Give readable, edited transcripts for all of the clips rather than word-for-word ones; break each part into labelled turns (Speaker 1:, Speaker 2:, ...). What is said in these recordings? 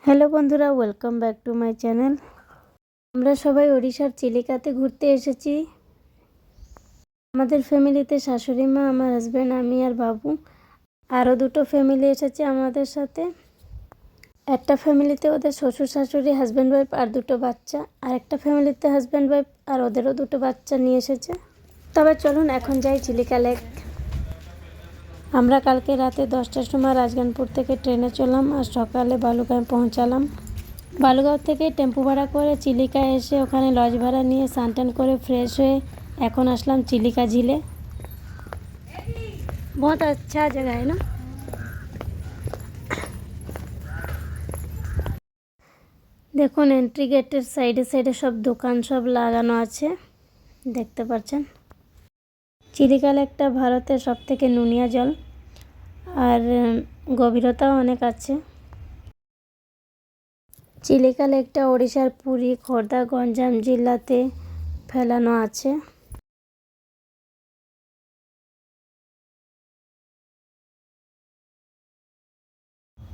Speaker 1: Hello বন্ধুরা, welcome back to my channel. আমরা সবাই ওড়িশার চিলিকাতে ঘুরতে এসেছি। আমাদের ফ্যামিলিতে শাশুড়ি মা, আমার হাজব্যান্ড, আমি আর বাবু। আরও দুটো ফ্যামিলি এসেছে আমাদের সাথে। একটা ফ্যামিলিতে ওদের শ্বশুর শাশুড়ি, হাজব্যান্ড ওয়াইফ আর দুটো বাচ্চা। আর একটা ফ্যামিলিতে হাজব্যান্ড ওয়াইফ আর ওদেরও দুটো বাচ্চা নিয়ে এসেছে। তবে চলুন এখন যাই চিলিকা লেক। আমরা কালকে রাতে 10টার সময় রাজগানপুর থেকে ট্রেনে চললাম আর সকালে বালুগাঁও পৌঁছালাম। বালুগাঁও থেকে টেম্পু ভাড়া করে চিলিকা এসে ওখানে লজ ভাড়া নিয়ে স্নান করে ফ্রেশ হয়ে এখন আসলাম চিলিকা ঝিলে। बहुत अच्छा जगह है ना। দেখুন এন্ট্রি গেটের সাইডে সাইডে সব দোকান সব লাগানো আছে, দেখতে পাচ্ছেন। চিলিকা লেকটা ভারতের সবথেকে নুনিয়া জল আর গভীরতাও অনেক আছে। চিলিকা লেকটা ওড়িশার পুরী, খোর্ধা, গঞ্জাম জেলাতে ফেলানো আছে।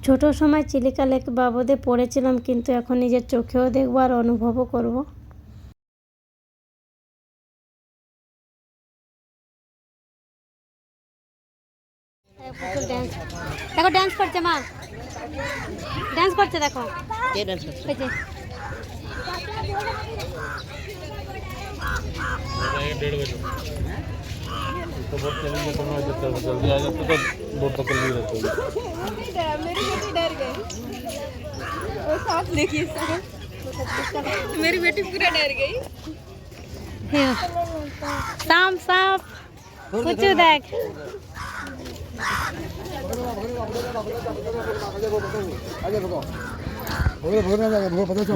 Speaker 1: ছোট সময় চিলিকা লেক বাবদে পড়েছিলাম, কিন্তু এখন নিজের চোখেও দেখবো আর অনুভবও করব। দেখো ডান্স করছে মা, ডান্স করছে, দেখো কে ডান্স করছে। এই যে डेढ़ बजे तो बहुत चलेंगे तो मैं जल्दी आ जाते तो बहुत तक नहीं रहते। मेरी बेटी डर गई, वो सांप देखिए मेरी बेटी पूरा डर गई। सांप सांप कुछ देख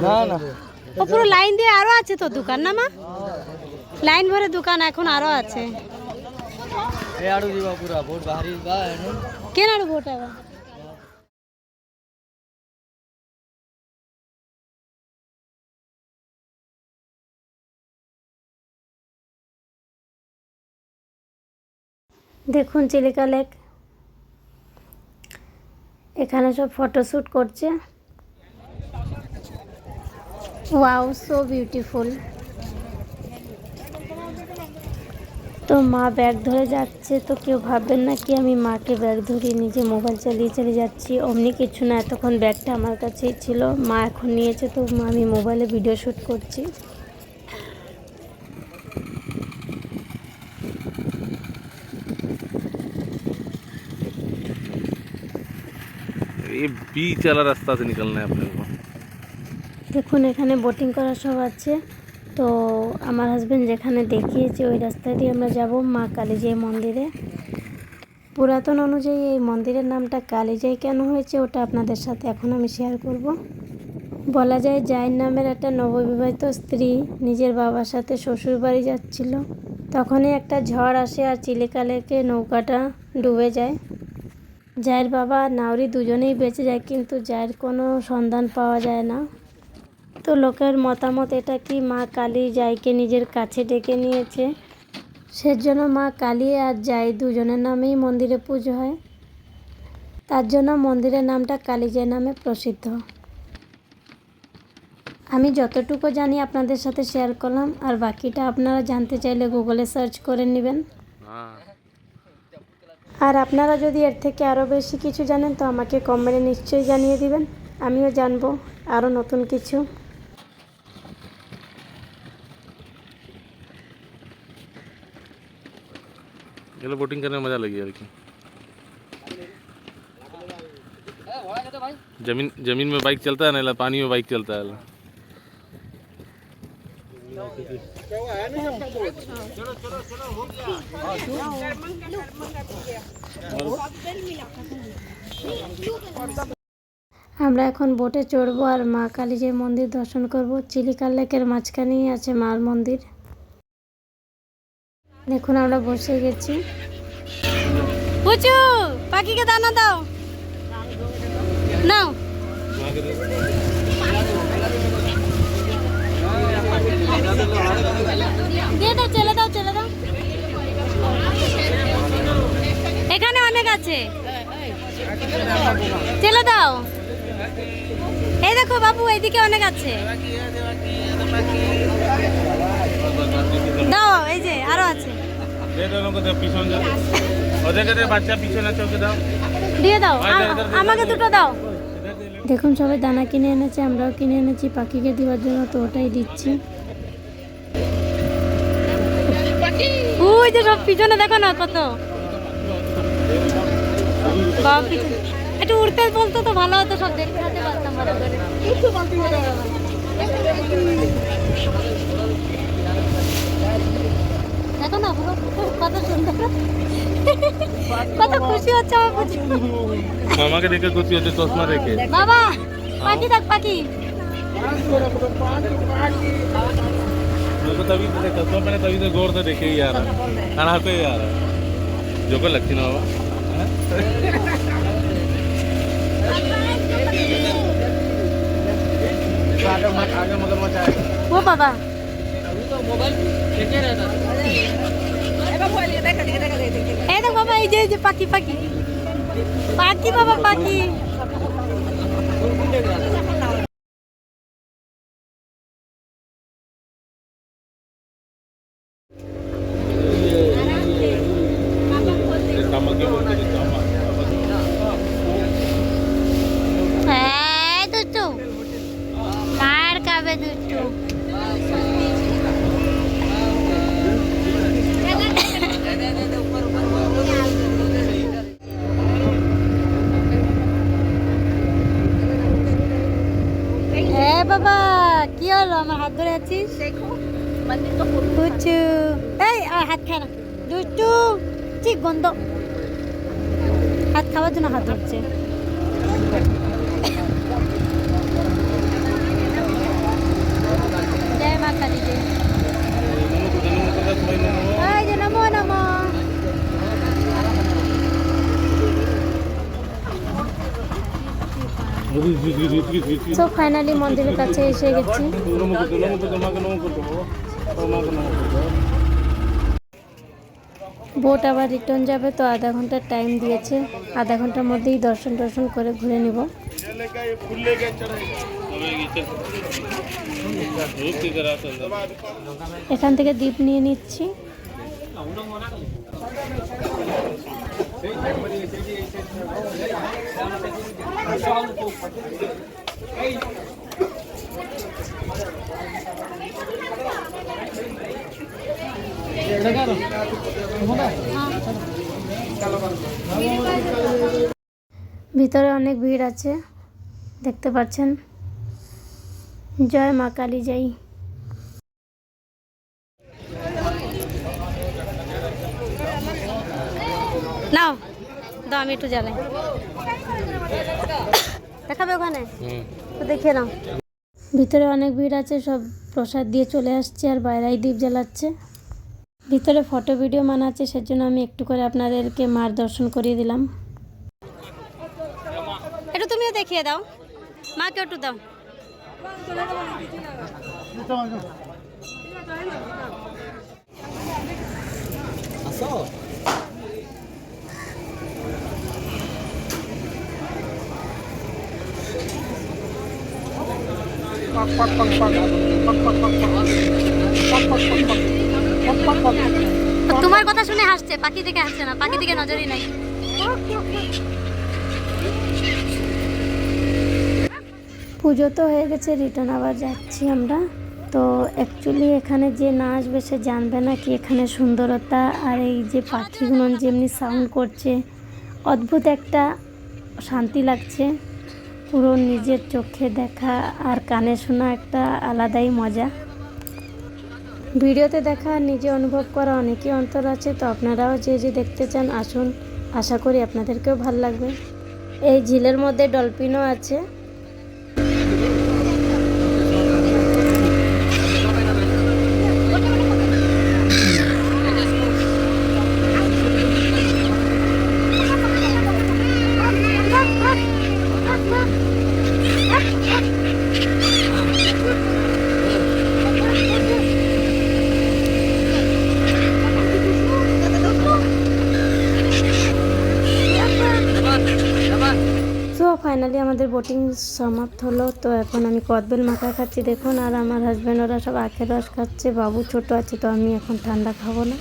Speaker 1: না না ও পুরো লাইন দিয়ে আরো আছে তো দোকান না মা, লাইন ভরে দোকান এখন আরো আছে। এ আড়ু দিবা পুরা বহুত বাহারি বা এনো কেন আড়ু ভোট আবা। দেখুন চিলিকা লেক, এখানে সব ফটোশ্যুট করছে। Wow, so beautiful. তো মা ব্যাগ ধরে যাচ্ছে, তো কেউ ভাববেন না কি আমি মাকে ব্যাগ ধরিয়ে নিজে মোবাইল চালিয়ে চলে যাচ্ছি, অমনি কিছু না। এতক্ষণ ব্যাগটা আমার কাছেই ছিল, মা এখন নিয়েছে, তো আমি মোবাইলে ভিডিও শ্যুট করছি।
Speaker 2: ये बीच वाला रास्ता से निकलना है अपने को।
Speaker 1: দেখুন এখানে বোটিং করা সব আছে। তো আমার হাজব্যান্ড যেখানে দেখিয়েছে ওই রাস্তা দিয়ে আমরা যাব মা কালীজাই মন্দিরে। পুরাতন অনুযায়ী এই মন্দিরের নামটা কালীজাই কেন হয়েছে ওটা আপনাদের সাথে এখন আমি শেয়ার করব। বলা যায় জাইন নামের একটা নববিবাহিত স্ত্রী নিজের বাবার সাথে শ্বশুর বাড়ি যাচ্ছিল, তখনই একটা ঝড় আসে আর চিলিকা লেকে নৌকাটা ডুবে যায়। জায়ের বাবা আর নাউরি দুজনেই বেঁচে যায়, কিন্তু জায়ের কোনো সন্ধান পাওয়া যায় না। তো লোকের মতামত এটা কি মা কালী জাইকে নিজের কাছে ডেকে নিয়েছে, সেজন্য মা কালী আর জাই দুজনের নামেই মন্দিরে পুজো হয়। তার জন্য মন্দিরের নামটা কালীজাই নামে প্রসিদ্ধ। আমি যতটুকু জানি আপনাদের সাথে শেয়ার করলাম, আর বাকিটা আপনারা জানতে চাইলে গুগলে সার্চ করে নেবেন। আর আপনারা যদি এর থেকে আরও বেশি কিছু জানেন তো আমাকে কমেন্টে নিশ্চয়ই জানিয়ে দিবেন, আমিও জানবো আরও নতুন কিছু।
Speaker 2: चलो बोटिंग करने में मजा लगी यार की। जमीन जमीन में बाइक चलता है ना, पानी में बाइक चलता है।
Speaker 1: আমরা এখন বোটে চড়বো আর মা কালীজাই মন্দির দর্শন করব। চিলিকা লেকের মাঝখানেই আছে মার মন্দির। দেখুন আমরা বসে গেছি। পুচু পাখিকে দানা দাও, নাও দিয়ে দাও, চলে দাও চলে দাও, এখানে অনেক আছে, চলে দাও। এই বাবু, এইদিকে অনেক আছে। দাও, এই যে আরো আছে। দিয়ে দাও, আমাকে দুটো দাও। দেখুন সবাই দানা কিনে এনেছে, আমরাও কিনে এনেছি পাখিকে দেওয়ার জন্য, তো ওটাই দিচ্ছি। ওই যে সব পিছনে দেখো না কত। বাবা পিছনে একটু উড়তে বলতো তো ভালো হতো, সব দেখতে পারতাম ভালো করে। দেখো না কত সুন্দর, কত খুশি হচ্ছে আমার বুঝি।
Speaker 2: মামাকে দেখে খুশি হচ্ছে, চশমা দেখে।
Speaker 1: বাবা পাখি দেখ, পাখি।
Speaker 2: मेरे को तभी से चश्मा पहने, तभी से गौर से देखे ही आ रहा, खाना पे ही आ रहा जो को लगती ना बाबा। आगे मगरमच्छ आएगा
Speaker 1: वो बाबा এই দেখ বাবা, এই যে পাখি, পাখি পাখি বাবা, পাখি। হ্যাঁ দুষ্টু, মার খাবে দুষ্টু। হ্যাঁ বাবা, কি হলো, আমার হাত ধরে আছিস? কুচু, এই হাত খায় না দুষ্টু, ঠিক গন্ধ। হাত খাওয়ার জন্য হাত ধরছে। জয় মা কালী, জয়। এই যে নমো নমো। তো ফাইনালি মন্দিরের কাছে এসে গেছি। বোট আবার রিটার্ন যাবে, তো আধা ঘন্টার টাইম দিয়েছে, আধা ঘন্টার মধ্যেই দর্শন করে ঘুরে নিব। এখান থেকে দ্বীপ নিয়ে নিচ্ছি। ভিতরে অনেক ভিড় আছে, দেখতে পাচ্ছেন। জয় মা কালী, জয়। নাও দাও, আমি একটু জ্বালাই, দেখাবে ওখানে, তো দেখে নাও। ভিতরে অনেক ভিড় আছে, সব প্রসাদ দিয়ে চলে আসছে, আর বাইরেই দ্বীপ জ্বালাচ্ছে। ভিতরে ফটো ভিডিও মানাচ্ছে, সেজন্য আমি একটু করে আপনাদেরকে মার দর্শন করিয়ে দিলাম। একটু তুমিও দেখিয়ে দাও, মাকে একটু দাও। তোমার কথা শুনে হাসছে, পাখি দিকে হাসছে না, পাখি দিকে নজরই নাই। পুজো তো হয়ে গেছে, রিটার্ন আবার যাচ্ছি আমরা। তো অ্যাকচুয়ালি এখানে যে না আসবে সে জানবে না কি এখানে সুন্দরতা, আর এই যে পাখিগুলো যেমনি সাউন্ড করছে, অদ্ভুত একটা শান্তি লাগছে। পুরো নিজের চোখে দেখা আর কানে শোনা একটা আলাদাই মজা। ভিডিওতে দেখা আর নিজে অনুভব করা অনেকই অন্তর আছে। তো আপনারাও যে যে দেখতে চান আসুন, আশা করি আপনাদেরকেও ভালো লাগবে। এই ঝিলের মধ্যে ডলফিনও আছে। ফাইনালি আমার আমাদের বোটিং সমাপ্ত হলো। তো এখন আমি কদবেল মাখা খাচ্ছি দেখুন, আর আমার হাজব্যান্ড ওরা সব আখের রস খাচ্ছে। বাবু ছোট আছে তো আমি এখন ঠান্ডা খাবো না।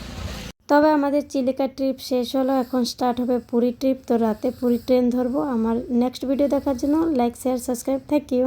Speaker 1: তবে আমাদের চিলিকা ট্রিপ শেষ হলো, এখন স্টার্ট হবে পুরী ট্রিপ। তো রাতে পুরী ট্রেন ধরবো। আমার নেক্সট ভিডিও দেখার জন্য like share subscribe, thank you.